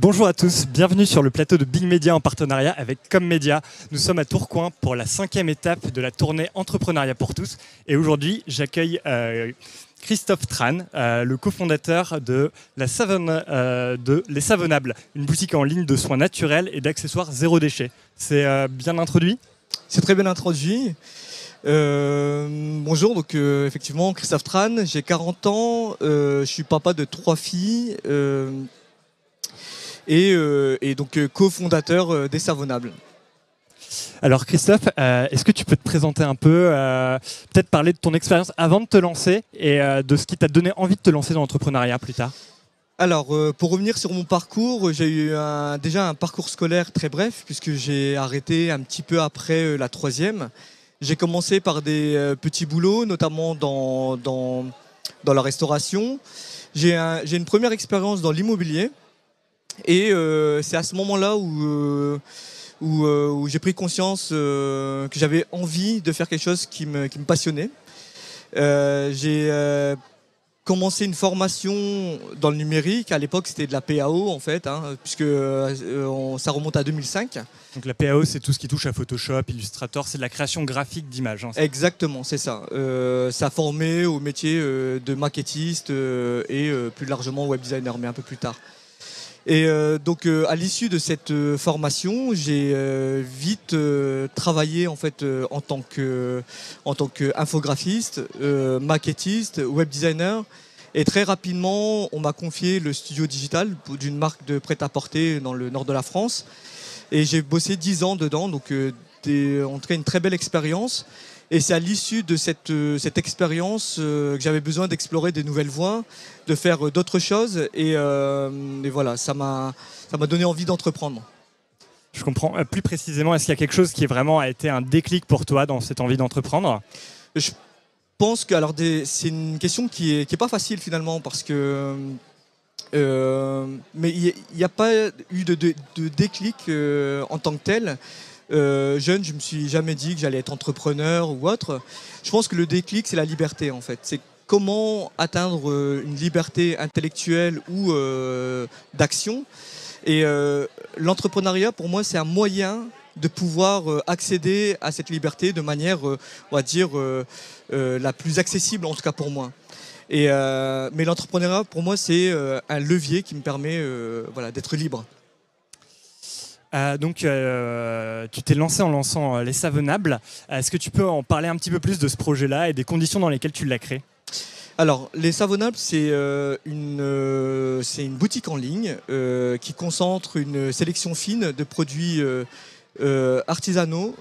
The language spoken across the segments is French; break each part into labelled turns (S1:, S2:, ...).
S1: Bonjour à tous, bienvenue sur le plateau de Big Media en partenariat avec Commedia. Nous sommes à Tourcoing pour la 5e étape de la tournée Entrepreneuriat pour tous. Et aujourd'hui, j'accueille Christophe Tran, le cofondateur de Les Savonnables, une boutique en ligne de soins naturels et d'accessoires zéro déchet. C'est bien introduit ?
S2: C'est très bien introduit. Bonjour, donc effectivement Christophe Tran, j'ai 40 ans, je suis papa de 3 filles et donc cofondateur des Savonnables.
S1: Alors Christophe, est-ce que tu peux te présenter un peu, peut-être parler de ton expérience avant de te lancer et de ce qui t'a donné envie de te lancer dans l'entrepreneuriat plus tard ?
S2: Alors, pour revenir sur mon parcours, j'ai eu déjà un parcours scolaire très bref puisque j'ai arrêté un petit peu après la 3e. J'ai commencé par des petits boulots, notamment dans la restauration. J'ai une première expérience dans l'immobilier et c'est à ce moment-là où j'ai pris conscience que j'avais envie de faire quelque chose qui me passionnait. J'ai commencé une formation dans le numérique. À l'époque, c'était de la PAO en fait, puisque ça remonte à 2005.
S1: Donc la PAO, c'est tout ce qui touche à Photoshop, Illustrator, c'est de la création graphique d'images.
S2: Exactement, c'est ça. Ça a formé au métier de maquettiste et plus largement web designer, mais un peu plus tard. Et donc à l'issue de cette formation, j'ai vite travaillé en fait en tant qu'infographiste, maquettiste, web designer. Et très rapidement, on m'a confié le studio digital d'une marque de prêt-à-porter dans le nord de la France. Et j'ai bossé 10 ans dedans, donc en tout cas une très belle expérience. Et c'est à l'issue de cette expérience que j'avais besoin d'explorer des nouvelles voies, de faire d'autres choses. Et voilà, ça m'a donné envie d'entreprendre.
S1: Je comprends. Plus précisément, est-ce qu'il y a quelque chose qui vraiment a été un déclic pour toi dans cette envie d'entreprendre ?
S2: Je pense que c'est une question qui est pas facile finalement parce que mais il n'y a pas eu de déclic en tant que tel. Jeune, je me suis jamais dit que j'allais être entrepreneur ou autre. Je pense que le déclic, c'est la liberté en fait. C'est comment atteindre une liberté intellectuelle ou d'action. Et l'entrepreneuriat, pour moi, c'est un moyen de pouvoir accéder à cette liberté de manière, on va dire, la plus accessible, en tout cas pour moi. Mais l'entrepreneuriat, pour moi, c'est un levier qui me permet voilà, d'être libre.
S1: Donc, tu t'es lancé en lançant Les Savonnables. Est-ce que tu peux en parler un petit peu plus de ce projet-là et des conditions dans lesquelles tu l'as créé ?
S2: Alors, Les Savonnables, c'est une boutique en ligne qui concentre une sélection fine de produits artisanaux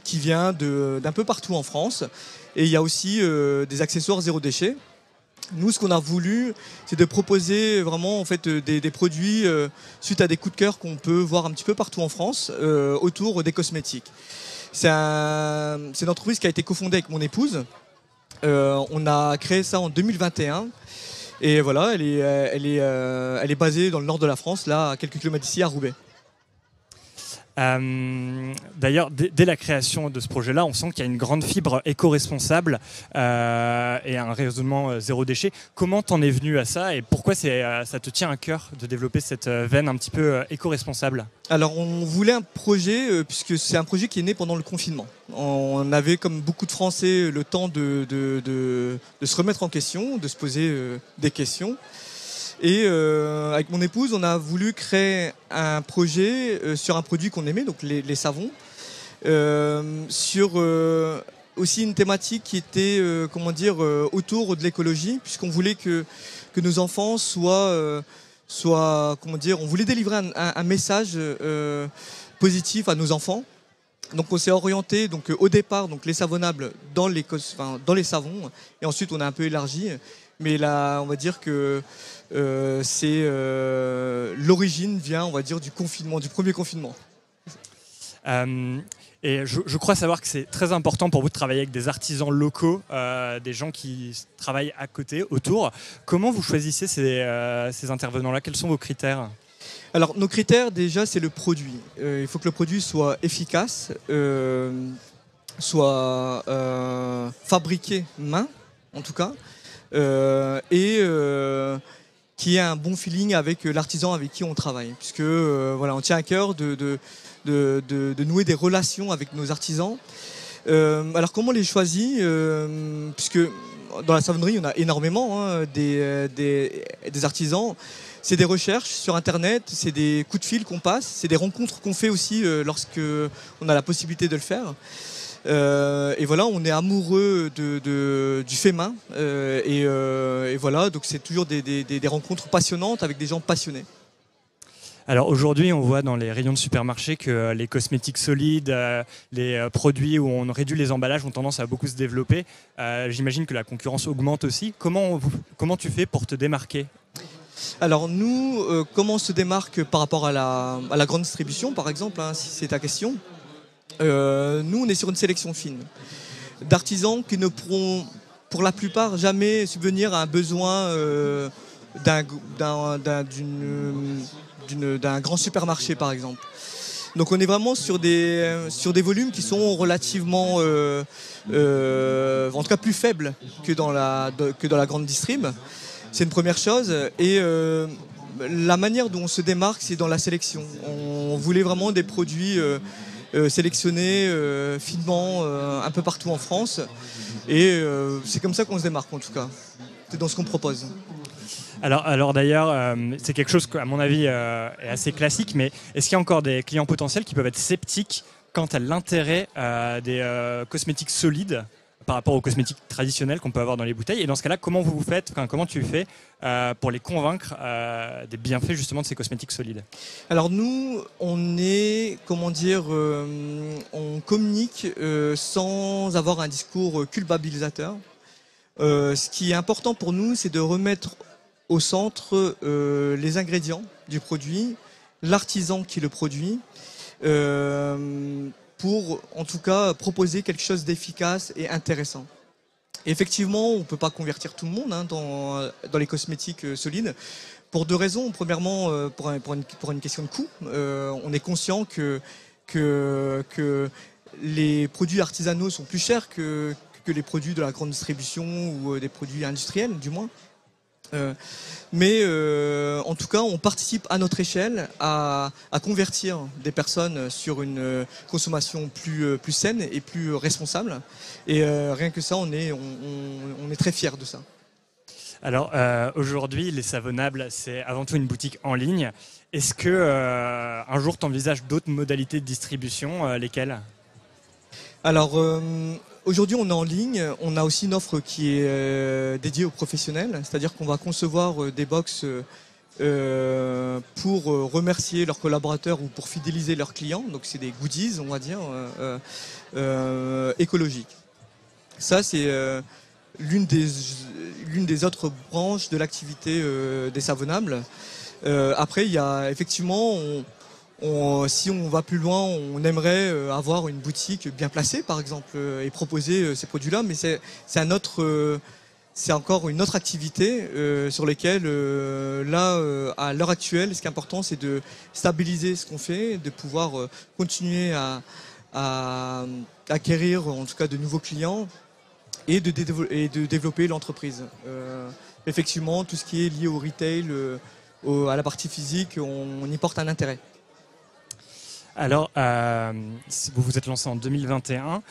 S2: qui vient d'un peu partout en France. Et il y a aussi des accessoires zéro déchet. Nous, ce qu'on a voulu, c'est de proposer vraiment en fait, des produits suite à des coups de cœur qu'on peut voir un petit peu partout en France autour des cosmétiques. C'est une entreprise qui a été cofondée avec mon épouse. On a créé ça en 2021. Et voilà, elle est basée dans le nord de la France, là, à quelques kilomètres d'ici, à Roubaix.
S1: D'ailleurs, dès la création de ce projet-là, on sent qu'il y a une grande fibre éco-responsable et un raisonnement zéro déchet. Comment t'en es venu à ça et pourquoi ça te tient à cœur de développer cette veine un petit peu éco-responsable ?
S2: Alors, on voulait un projet, puisque c'est un projet qui est né pendant le confinement. On avait, comme beaucoup de Français, le temps de se remettre en question, de se poser des questions. Et avec mon épouse, on a voulu créer un projet sur un produit qu'on aimait, donc les savons, sur aussi une thématique qui était autour de l'écologie, puisqu'on voulait que nos enfants soient on voulait délivrer un message positif à nos enfants. Donc on s'est orienté au départ les savonnables dans les savons, et ensuite on a un peu élargi. Mais là, on va dire que l'origine vient, on va dire, du confinement, du premier confinement.
S1: Et je crois savoir que c'est très important pour vous de travailler avec des artisans locaux, des gens qui travaillent à côté, autour. Comment vous choisissez ces intervenants-là ? Quels sont vos critères ?
S2: Alors, nos critères, déjà, c'est le produit. Il faut que le produit soit efficace, soit fabriqué main, en tout cas. qu'il y ait un bon feeling avec l'artisan avec qui on travaille. Puisque voilà, on tient à cœur de nouer des relations avec nos artisans. Alors comment on les choisit puisque dans la savonnerie, on a énormément des artisans. C'est des recherches sur Internet, c'est des coups de fil qu'on passe, c'est des rencontres qu'on fait aussi lorsque on a la possibilité de le faire. Et voilà, on est amoureux du fait main. Et voilà, donc c'est toujours des rencontres passionnantes avec des gens passionnés.
S1: Alors aujourd'hui, on voit dans les rayons de supermarché que les cosmétiques solides, les produits où on réduit les emballages ont tendance à beaucoup se développer. J'imagine que la concurrence augmente aussi. Comment tu fais pour te démarquer ?
S2: Alors nous, comment on se démarque par rapport à la grande distribution, par exemple, hein, si c'est ta question. Nous, on est sur une sélection fine d'artisans qui ne pourront, pour la plupart, jamais subvenir à un besoin d'un grand supermarché, par exemple. Donc on est vraiment sur des volumes qui sont relativement, en tout cas plus faibles que dans la grande distrib. C'est une première chose. Et la manière dont on se démarque, c'est dans la sélection. On voulait vraiment des produits sélectionnés finement un peu partout en France. Et c'est comme ça qu'on se démarque, en tout cas. C'est dans ce qu'on propose.
S1: Alors d'ailleurs, c'est quelque chose qui, à mon avis, est assez classique, mais est-ce qu'il y a encore des clients potentiels qui peuvent être sceptiques quant à l'intérêt des cosmétiques solides par rapport aux cosmétiques traditionnels qu'on peut avoir dans les bouteilles? Et dans ce cas-là, comment tu fais pour les convaincre des bienfaits justement de ces cosmétiques solides?
S2: Alors nous, on est, on communique sans avoir un discours culpabilisateur. Ce qui est important pour nous, c'est de remettre au centre les ingrédients du produit, l'artisan qui le produit, pour en tout cas proposer quelque chose d'efficace et intéressant. Et effectivement, on ne peut pas convertir tout le monde dans les cosmétiques solides pour deux raisons. Premièrement, pour une question de coût. On est conscient que les produits artisanaux sont plus chers que les produits de la grande distribution ou des produits industriels, du moins. Mais en tout cas, on participe à notre échelle à convertir des personnes sur une consommation plus saine et plus responsable. Et rien que ça, on est très fiers de ça.
S1: Alors aujourd'hui, Les Savonnables, c'est avant tout une boutique en ligne. Est-ce que un jour, tu envisages d'autres modalités de distribution, lesquelles ?
S2: Alors aujourd'hui, on est en ligne. On a aussi une offre qui est dédiée aux professionnels, c'est-à-dire qu'on va concevoir des box pour remercier leurs collaborateurs ou pour fidéliser leurs clients. Donc c'est des goodies, on va dire, écologiques. Ça, c'est l'une des autres branches de l'activité des Savonnables. Après, il y a effectivement... si on va plus loin, on aimerait avoir une boutique bien placée, par exemple, et proposer ces produits-là, mais c'est encore une autre activité sur laquelle, à l'heure actuelle, ce qui est important, c'est de stabiliser ce qu'on fait, de pouvoir continuer à acquérir, en tout cas, de nouveaux clients et de développer l'entreprise. Effectivement, tout ce qui est lié au retail, à la partie physique, on y porte un intérêt.
S1: Alors, vous vous êtes lancé en 2021.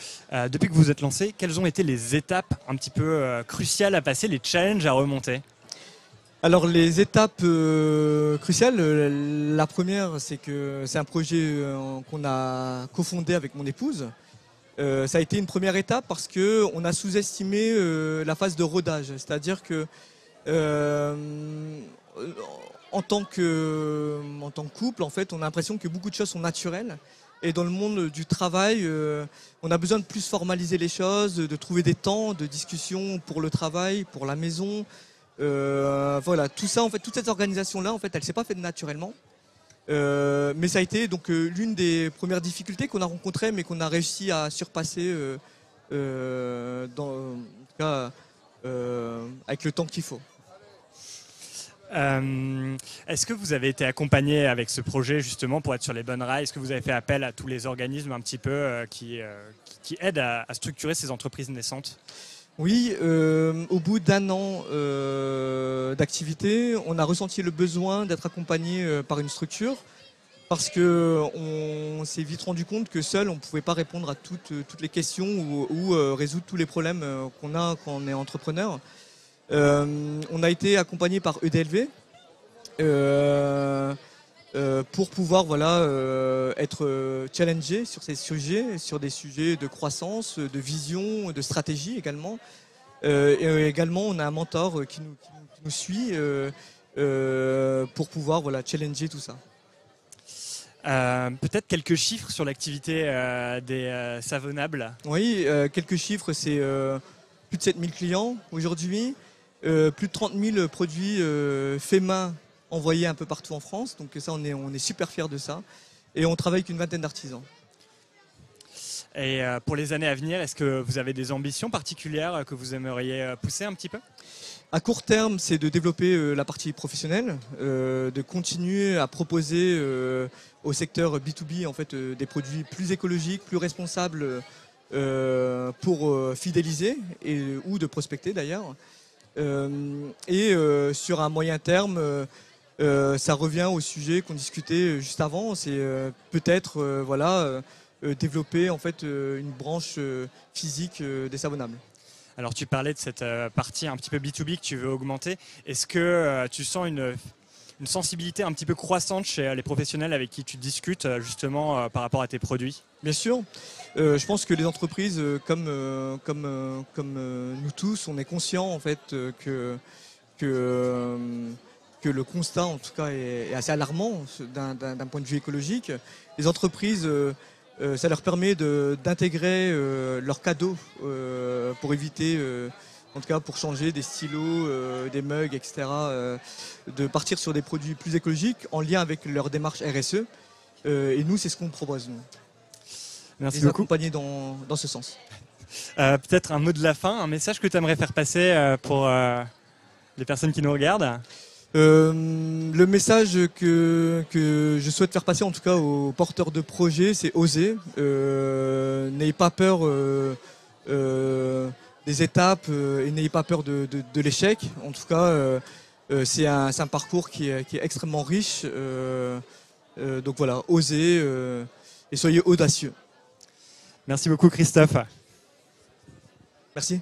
S1: Depuis que vous vous êtes lancé, quelles ont été les étapes un petit peu cruciales à passer, les challenges à remonter ?
S2: Alors, les étapes cruciales, la première, c'est que c'est un projet qu'on a cofondé avec mon épouse. Ça a été une première étape parce qu'on a sous-estimé la phase de rodage. C'est-à-dire que en tant que couple, en fait, on a l'impression que beaucoup de choses sont naturelles. Et dans le monde du travail, on a besoin de plus formaliser les choses, de trouver des temps de discussion pour le travail, pour la maison. Voilà, tout ça, en fait, toute cette organisation-là, en fait, elle s'est pas faite naturellement. Mais ça a été donc l'une des premières difficultés qu'on a rencontrées, mais qu'on a réussi à surpasser, en tout cas, avec le temps qu'il faut.
S1: Est-ce que vous avez été accompagné avec ce projet justement pour être sur les bonnes rails? Est-ce que vous avez fait appel à tous les organismes un petit peu qui aident à structurer ces entreprises naissantes?
S2: Oui, au bout d'un an d'activité, on a ressenti le besoin d'être accompagné par une structure parce que on s'est vite rendu compte que seul on ne pouvait pas répondre à toutes les questions ou résoudre tous les problèmes qu'on a quand on est entrepreneur. On a été accompagné par EDLV pour pouvoir être challengé sur ces sujets, sur des sujets de croissance, de vision, de stratégie également. Et également, on a un mentor qui nous suit pour pouvoir challenger tout ça.
S1: Peut-être quelques chiffres sur l'activité des Savonnables.
S2: Oui, quelques chiffres, c'est plus de 7000 clients aujourd'hui, plus de 30 000 produits faits main envoyés un peu partout en France. Donc ça, on est super fiers de ça. Et on travaille avec une vingtaine d'artisans.
S1: Et pour les années à venir, est-ce que vous avez des ambitions particulières que vous aimeriez pousser un petit peu ?
S2: À court terme, c'est de développer la partie professionnelle, de continuer à proposer au secteur B2B en fait, des produits plus écologiques, plus responsables pour fidéliser ou de prospecter d'ailleurs. Sur un moyen terme, ça revient au sujet qu'on discutait juste avant, c'est peut-être développer en fait une branche physique des Savonnables.
S1: Alors tu parlais de cette partie un petit peu B2B que tu veux augmenter. Est-ce que tu sens une sensibilité un petit peu croissante chez les professionnels avec qui tu discutes justement par rapport à tes produits ?
S2: Bien sûr. Je pense que les entreprises, comme nous tous, on est conscient en fait que le constat en tout cas est assez alarmant d'un point de vue écologique. Les entreprises ça leur permet d'intégrer leurs cadeaux pour éviter, en tout cas pour changer des stylos, des mugs, etc., de partir sur des produits plus écologiques en lien avec leur démarche RSE. Et nous, c'est ce qu'on propose, nous.
S1: Merci
S2: les
S1: beaucoup.
S2: Accompagner dans ce sens.
S1: Peut-être un mot de la fin, un message que tu aimerais faire passer pour les personnes qui nous regardent ?
S2: Le message que je souhaite faire passer en tout cas aux porteurs de projets, c'est oser. N'ayez pas peur des étapes et n'ayez pas peur de l'échec. En tout cas, c'est un parcours qui est extrêmement riche. Donc voilà, osez et soyez audacieux.
S1: Merci beaucoup Christophe.
S2: Merci.